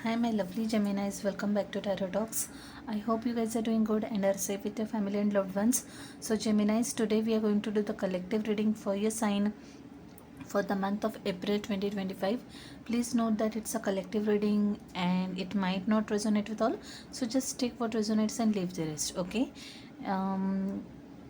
Hi, my lovely Geminis. Welcome back to Tarot Talks. I hope you guys are doing good and are safe with your family and loved ones. So, Geminis, today we are going to do the collective reading for your sign for the month of April 2025. Please note that it's a collective reading and it might not resonate with all. So, just take what resonates and leave the rest, okay?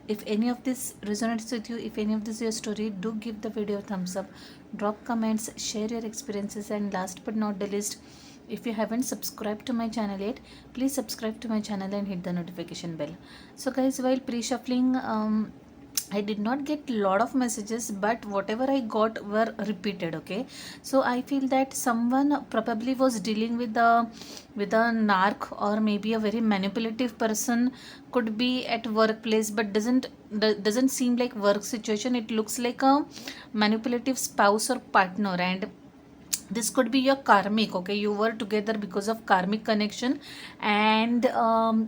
If any of this resonates with you, if any of this is your story, do give the video a thumbs up, drop comments, share your experiences, and last but not the least, if you haven't subscribed to my channel yet, please subscribe to my channel and hit the notification bell. So guys, while pre-shuffling, I did not get lot of messages, but whatever I got were repeated. Okay, so I feel that someone probably was dealing with a narc, or maybe a very manipulative person. Could be at workplace, but doesn't seem like work situation. It looks like a manipulative spouse or partner, and this could be your karmic. Okay, you were together because of karmic connection, and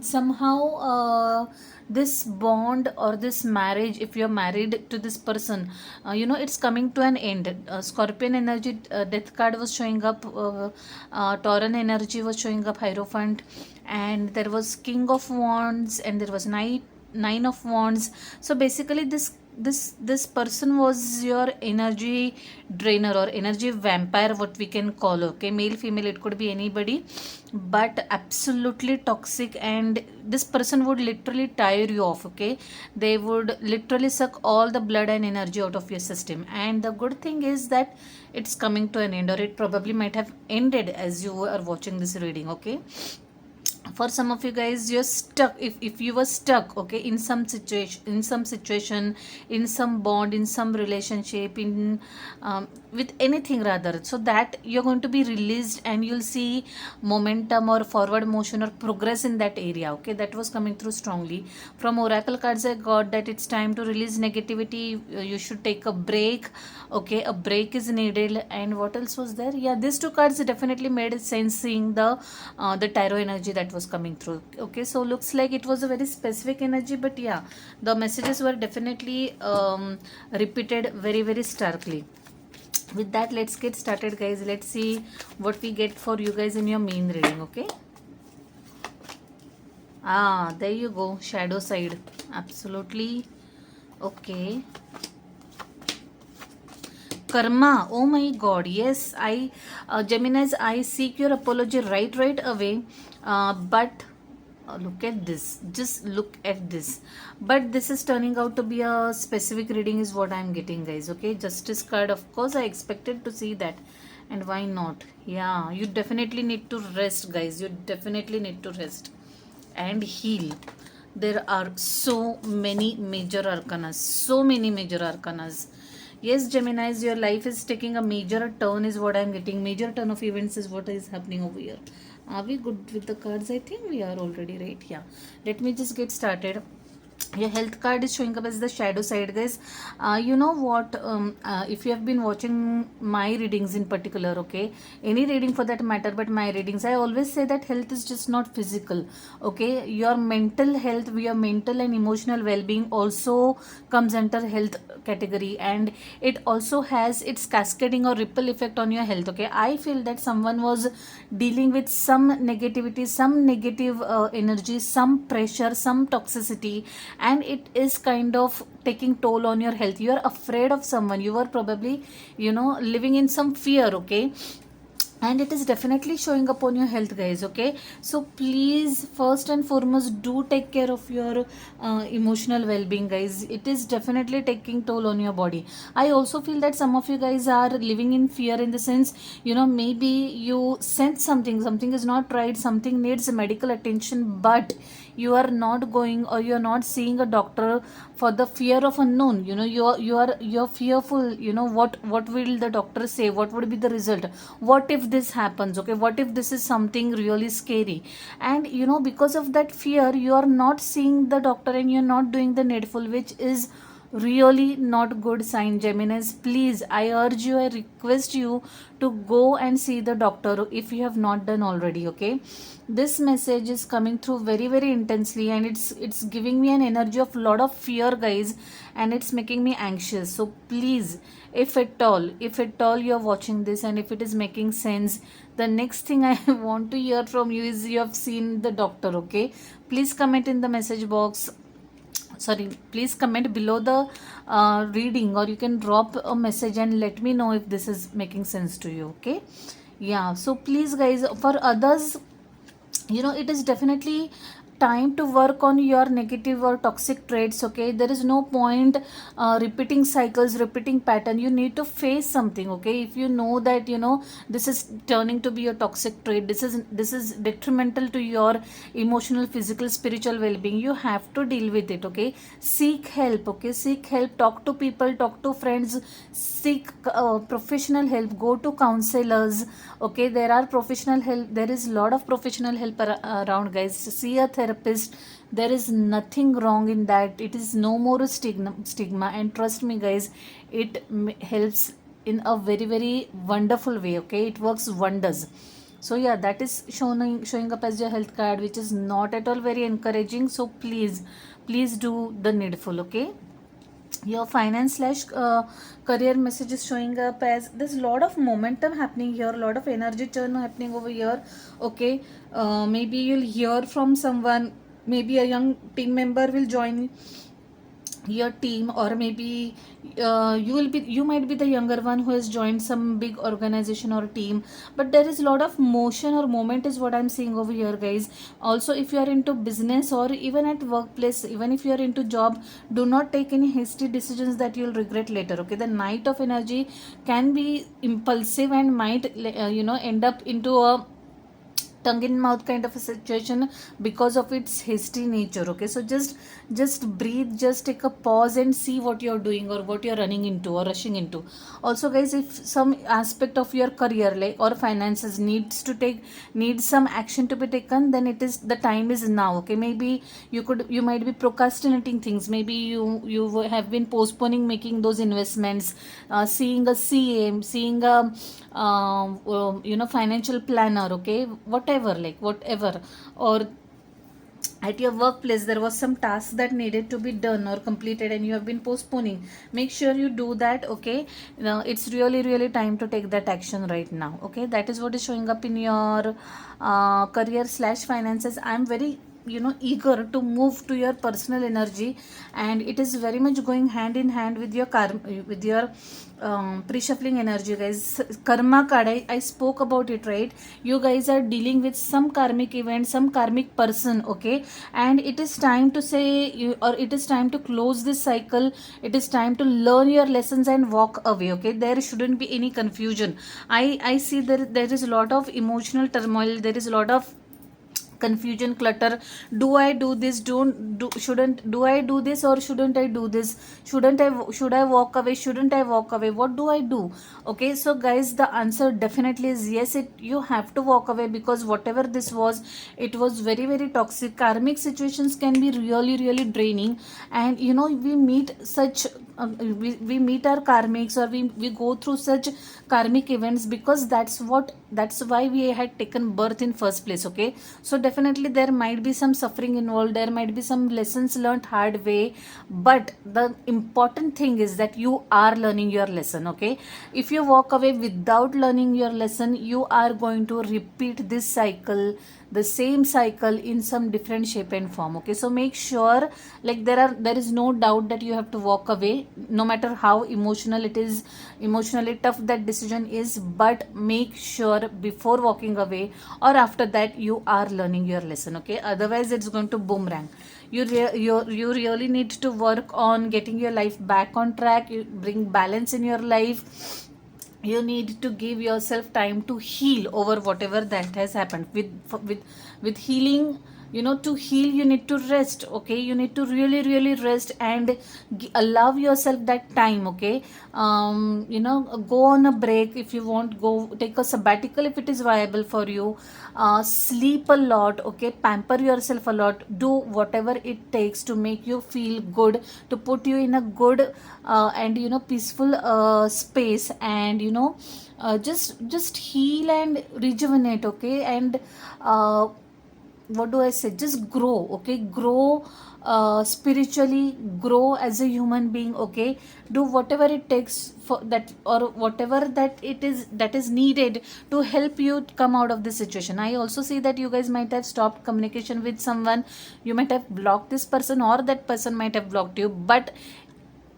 somehow this bond or this marriage, if you're married to this person, it's coming to an end. Scorpion energy, death card was showing up, Tauran energy was showing up, Hierophant, and there was King of Wands, and there was Nine of Wands. So basically this person was your energy drainer or energy vampire, what we can call. Okay, male, female, it could be anybody, but absolutely toxic, and this person would literally tire you off. Okay, they would literally suck all the blood and energy out of your system, and the good thing is that it's coming to an end, or it probably might have ended as you are watching this reading. Okay, for some of you guys, you're stuck. If you were stuck, okay, in some situation, in some bond, in some relationship, in with anything rather, so that you're going to be released and you'll see momentum or forward motion or progress in that area. Okay, that was coming through strongly. From oracle cards I got that it's time to release negativity. You should take a break. Okay, a break is needed. And what else was there? Yeah, these two cards definitely made sense, seeing the tarot energy that was coming through. Okay, so looks like it was a very specific energy, but yeah, the messages were definitely repeated very, very starkly. With that, let's get started, guys. Let's see what we get for you guys in your main reading. Okay, there you go, shadow side. Absolutely. Okay, karma. Oh my god, yes. Geminis, I seek your apology right away. But look at this, just look at this. But this is turning out to be a specific reading is what I'm getting, guys. Okay, justice card, of course I expected to see that, and why not? Yeah, you definitely need to rest, guys. You definitely need to rest and heal. There are so many major arcanas, so many major arcanas. Yes, Geminis, your life is taking a major turn, is what I'm getting. Major turn of events is what is happening over here. Are we good with the cards? I think we are already, right? Yeah. Let me just get started. Your health card is showing up as the shadow side, guys. You know what, if you have been watching my readings in particular, okay, any reading for that matter, but my readings, I always say that health is just not physical. Okay, your mental health, your mental and emotional well-being also comes under health category, and it also has its cascading or ripple effect on your health. Okay, I feel that someone was dealing with some negativity, some negative energy, some pressure, some toxicity, and it is kind of taking toll on your health. You are afraid of someone, you are probably living in some fear. Okay, and it is definitely showing up on your health, guys. Okay, so please, first and foremost, do take care of your emotional well-being, guys. It is definitely taking toll on your body. I also feel that some of you guys are living in fear, in the sense, maybe you sense something is not right, something needs medical attention, but you are not going, or you are not seeing a doctor for the fear of unknown. You're fearful. What will the doctor say, what would be the result, what if this happens. Okay, what if this is something really scary, and because of that fear, you are not seeing the doctor and you're not doing the needful, which is really not good sign, Geminis. Please, I urge you, I request you to go and see the doctor if you have not done already. Okay, this message is coming through very very intensely, and it's giving me an energy of lot of fear, guys, and it's making me anxious. So please, if at all you're watching this, and if it is making sense, the next thing I want to hear from you is you have seen the doctor. Okay, please comment in the message box, sorry, please comment below the reading, or you can drop a message and let me know if this is making sense to you. Okay, yeah, so please guys, for others, it is definitely time to work on your negative or toxic traits. Okay, there is no point repeating cycles, repeating pattern. You need to face something. Okay, if you know that this is turning to be a toxic trait, this is detrimental to your emotional, physical, spiritual well-being, you have to deal with it. Okay, seek help. Okay, seek help, talk to people, talk to friends, seek professional help, go to counselors. Okay, there are professional help, there is a lot of professional help around, guys. See a therapist, there is nothing wrong in that. It is no more a stigma, and trust me guys, it helps in a very very wonderful way. Okay, it works wonders. So yeah, that is showing up as your health card, which is not at all very encouraging. So please do the needful. Okay, your finance slash career message is showing up as there's a lot of momentum happening here, a lot of energy churn happening over here. Okay, maybe you'll hear from someone, maybe a young team member will join your team, or maybe you might be the younger one who has joined some big organization or team, but there is a lot of motion or moment is what I'm seeing over here, guys. Also, if you are into business or even at workplace, even if you are into job, do not take any hasty decisions that you'll regret later. Okay, the Knight of Energy can be impulsive and might end up into a tongue in mouth kind of a situation because of its hasty nature. Okay, so just breathe, just take a pause and see what you're doing or what you're running into or rushing into. Also guys, if some aspect of your career like or finances needs some action to be taken, then it is the time is now. Okay, maybe you might be procrastinating things, maybe you have been postponing making those investments, seeing a CA, seeing a financial planner. Okay, whatever, or at your workplace there was some task that needed to be done or completed and you have been postponing, make sure you do that. Okay, now it's really time to take that action right now. Okay, that is what is showing up in your career slash finances. I'm very eager to move to your personal energy, and it is very much going hand in hand with your pre-shuffling energy, guys. Karma card, I spoke about it, right? You guys are dealing with some karmic event, some karmic person. Okay, and it is time to it is time to close this cycle. It is time to learn your lessons and walk away. Okay, there shouldn't be any confusion. I see there is a lot of emotional turmoil, there is a lot of confusion, clutter. Do I do this, do I do this, or shouldn't I do this? Should I walk away, shouldn't I walk away? What do I do? Okay, so guys, the answer definitely is yes. You have to walk away, because whatever this was, it was very very toxic. Karmic situations can be really draining, and we meet such we meet our karmics, or we go through such karmic events because that's why we had taken birth in first place. Okay, so definitely there might be some suffering involved, there might be some lessons learned hard way, but the important thing is that you are learning your lesson. Okay, if you walk away without learning your lesson, you are going to repeat this cycle, the same cycle, in some different shape and form. Okay, so make sure, like, there is no doubt that you have to walk away, no matter how emotionally tough that decision is, but make sure before walking away or after that you are learning your lesson. Okay, otherwise it's going to boomerang. You really need to work on getting your life back on track. You bring balance in your life. You need to give yourself time to heal over whatever that has happened. With healing, to heal, you need to rest. Okay, you need to really really rest and allow yourself that time. Okay, go on a break if you want, go take a sabbatical if it is viable for you. Sleep a lot. Okay, pamper yourself a lot, do whatever it takes to make you feel good, to put you in a good and peaceful space, and just heal and rejuvenate. Okay, and what do I say, just grow. Okay, grow spiritually, grow as a human being. Okay, do whatever it takes for that, or whatever that is needed to help you come out of this situation. I also see that you guys might have stopped communication with someone, you might have blocked this person, or that person might have blocked you, but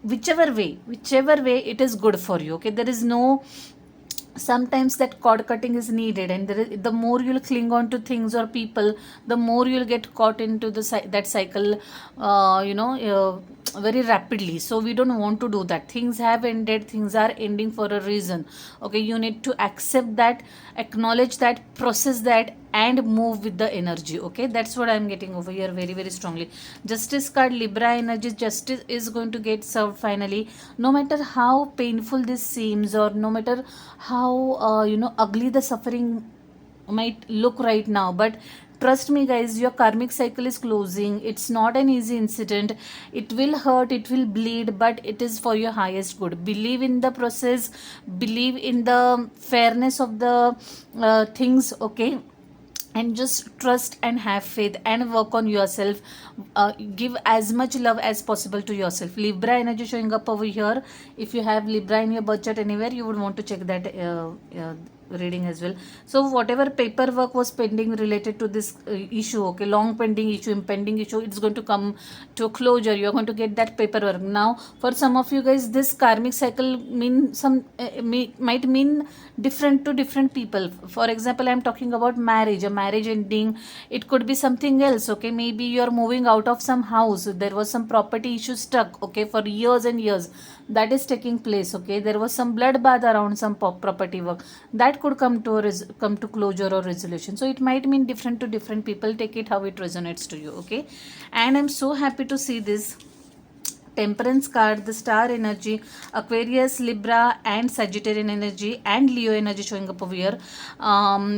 whichever way it is good for you. Okay, there is no, sometimes that cord cutting is needed, and the more you'll cling on to things or people, the more you'll get caught into that cycle very rapidly. So we don't want to do that. Things have ended, things are ending for a reason. Okay, you need to accept that, acknowledge that, process that, and move with the energy. Okay, that's what I'm getting over here very very strongly. Justice card, Libra energy, justice is going to get served finally. No matter how painful this seems, or no matter how ugly the suffering might look right now, but trust me guys, your karmic cycle is closing. It's not an easy incident. It will hurt, it will bleed, but it is for your highest good. Believe in the process, believe in the fairness of the things. Okay, and just trust and have faith and work on yourself. Give as much love as possible to yourself. Libra energy showing up over here. If you have Libra in your birth chart anywhere, you would want to check that reading as well. So whatever paperwork was pending related to this issue, okay, long pending issue, impending issue, it's going to come to a closure. You're going to get that paperwork. Now for some of you guys, this karmic cycle might mean different to different people. For example, I'm talking about marriage, a marriage ending. It could be something else. Okay, maybe you're moving out of some house, there was some property issue stuck, okay, for years and years, that is taking place. Okay, there was some bloodbath around some property work, that could come to closure or resolution. So it might mean different to different people. Take it how it resonates to you. Okay, and I'm so happy to see this Temperance card, the star energy, Aquarius, Libra, and Sagittarian energy, and Leo energy showing up over here.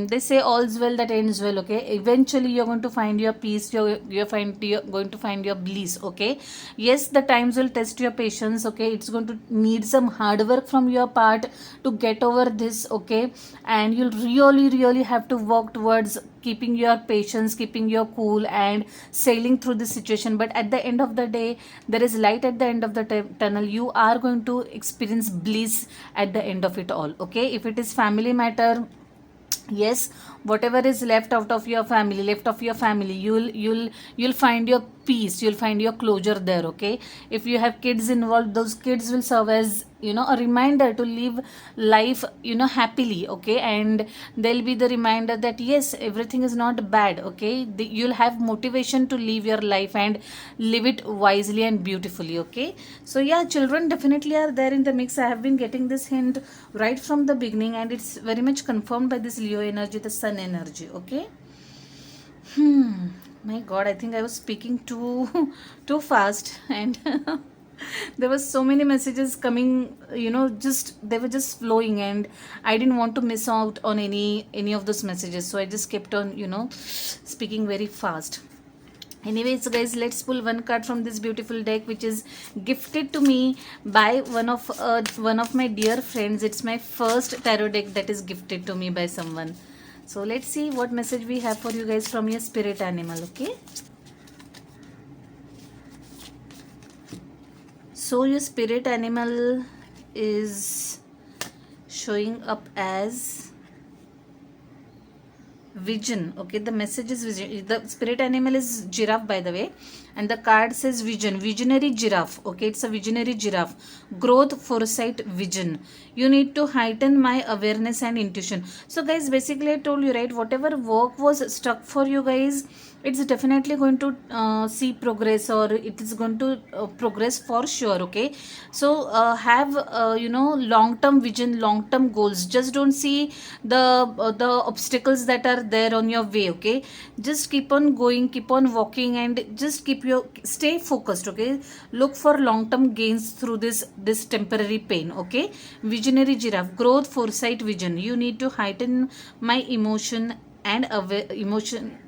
They say all's well that ends well. Okay, eventually you're going to find your peace. You're going to find your bliss. Okay, yes, the times will test your patience. Okay, it's going to need some hard work from your part to get over this. Okay, and you'll really have to work towards keeping your patience, keeping your cool, and sailing through this situation. But at the end of the day, there is light at the end of the tunnel. You are going to experience bliss at the end of it all. Okay, if it is family matter, yes, whatever is left of your family, you'll find your peace, you'll find your closure there. Okay, if you have kids involved, those kids will serve as a reminder to live life happily. Okay, and they'll be the reminder that yes, everything is not bad. Okay, you'll have motivation to live your life and live it wisely and beautifully. Okay, so yeah, children definitely are there in the mix. I have been getting this hint right from the beginning, and it's very much confirmed by this Leo energy, the sun energy. Okay, my god, I think I was speaking too fast, and there was so many messages coming, just they were just flowing, and I didn't want to miss out on any of those messages, so I just kept on speaking very fast. Anyways guys, let's pull one card from this beautiful deck, which is gifted to me by one of my dear friends. It's my first tarot deck that is gifted to me by someone. So let's see what message we have for you guys from your spirit animal. Okay, so your spirit animal is showing up as vision. Okay, the message is vision. The spirit animal is giraffe, by the way, and the card says vision, visionary giraffe. Okay, it's a visionary giraffe. Growth, foresight, vision. You need to heighten my awareness and intuition. So guys, basically I told you, right, whatever work was stuck for you guys, it's definitely going to see progress, or it is going to progress for sure. Okay, so have long term vision, long term goals. Just don't see the obstacles that are there on your way. Okay, just keep on going, keep on walking, and just stay focused. Okay, look for long term gains through this temporary pain. Okay, visionary giraffe, growth, foresight, vision. You need to heighten my emotion,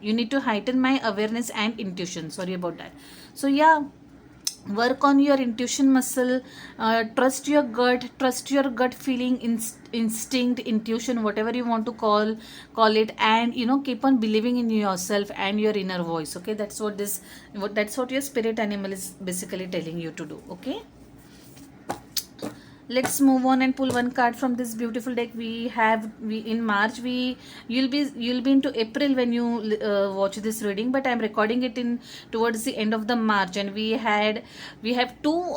you need to heighten my awareness and intuition. Sorry about that. So yeah, work on your intuition muscle. Trust your gut, trust your gut feeling, instinct, intuition, whatever you want to call it, and keep on believing in yourself and your inner voice. Okay, that's what your spirit animal is basically telling you to do. Okay, let's move on and pull one card from this beautiful deck. We in March, you'll be into April when you watch this reading, but I'm recording it in towards the end of the March, and we have two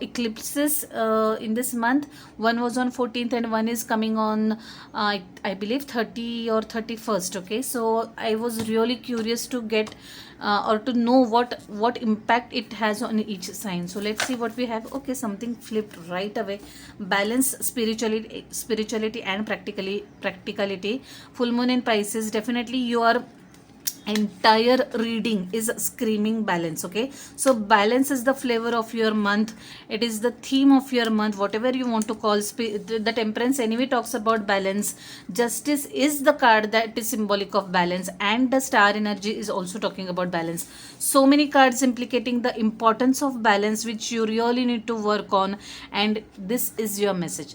eclipses in this month. One was on 14th and one is coming on I believe 30 or 31st. Okay, so I was really curious to get or to know what impact it has on each sign. So let's see what we have. Okay, something flipped right away. Balance, spirituality and practicality. Full moon in Pisces. Definitely your entire reading is screaming balance. Okay, so balance is the flavor of your month. It is the theme of your month, whatever you want to call. The temperance anyway talks about balance. Justice is the card that is symbolic of balance, and the star energy is also talking about balance. So many cards implicating the importance of balance, which you really need to work on. And this is your message.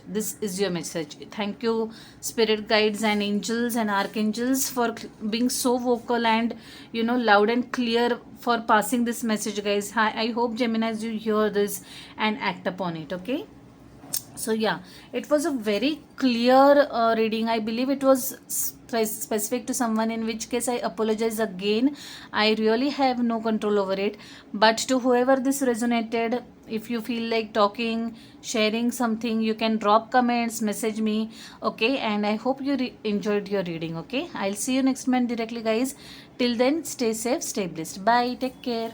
Thank you, spirit guides and angels and archangels, for being so vocal and loud and clear, for passing this message, guys. I hope Geminis, you hear this and act upon it. Okay, so yeah, it was a very clear reading. I believe it was specific to someone, in which case I apologize again. I really have no control over it. But to whoever this resonated, if you feel like talking, sharing something, you can drop comments, message me. Okay, and I hope you enjoyed your reading. Okay, I'll see you next month directly, guys. Till then, stay safe, stay blessed. Bye, take care.